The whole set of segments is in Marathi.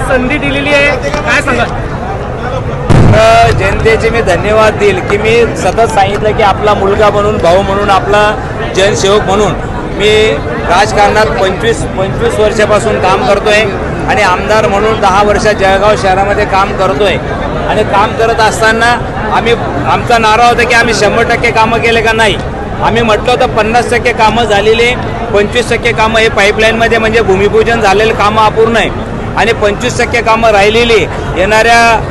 संधी दिलेली आहे, काय सांगाल? जनतेचे मी धन्यवाद देईल की मी सतत सांगितलं की आपला मुलगा म्हणून, भाऊ म्हणून, आपला जनसेवक म्हणून मी राजकारणात 25 वर्षापासून काम करतोय आणि आमदार म्हणून 10 वर्ष जळगाव शहरामध्ये काम करतोय। आणि काम करत असताना आमचा नारा होता की आम्ही 100% कामं केले का नाही। आम्ही म्हटलं होतं 50% कामं झालेले, 25% कामं हे पाईपलाईनमध्ये म्हणजे भूमिपूजन झालेलं कामं अपूर्ण आहे आणि 25% कामं राहिलेली येणाऱ्या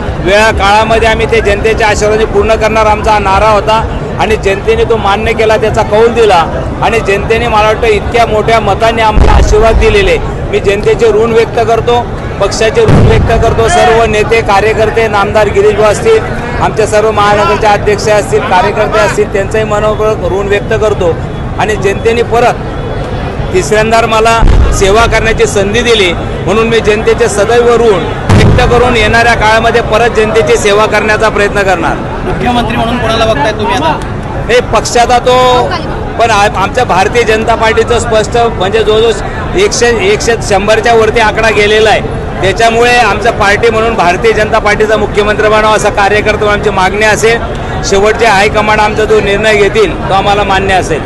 काळामध्ये आम्ही ते जनतेच्या आशीर्वादाने पूर्ण करणार, आमचा नारा होता। आणि जनतेने तो मान्य केला, त्याचा कौल दिला आणि जनतेने मला वाटतं इतक्या मोठ्या मताने आम्हाला आशीर्वाद दिलेले। मी जनतेचे ऋण व्यक्त करतो, पक्षाचे ऋण व्यक्त करतो। सर्व नेते कार्यकर्ते, नामदार गिरीश भाऊ असतील, आमच्या सर्व महानगरचे अध्यक्ष असतील, कार्यकर्ते असतील, त्यांचंही मनोभाव ऋण व्यक्त करतो। आणि जनतेने परत तिसऱ्यांदा मला सेवा करण्याची संधी दिली म्हणून मी जनतेचे सदैव ऋण व्यक्त करून येणाऱ्या काळामध्ये परत जनतेची सेवा करण्याचा प्रयत्न करणार। मुख्यमंत्री म्हणून कोणाला बघताय तुम्ही आता? हे पक्षाचा तो पण आमच्या भारतीय जनता पार्टीचं स्पष्ट म्हणजे जो 100च्या वरती आकडा गेलेला आहे। त्याच्यामुळे आमच्या पार्टी म्हणून भारतीय जनता पार्टीचा मुख्यमंत्री बनावा असा कार्यकर्ता आमची मागणी असेल। शेवटचे हायकमांड आमचा जो निर्णय घेतील तो आम्हाला मान्य असेल।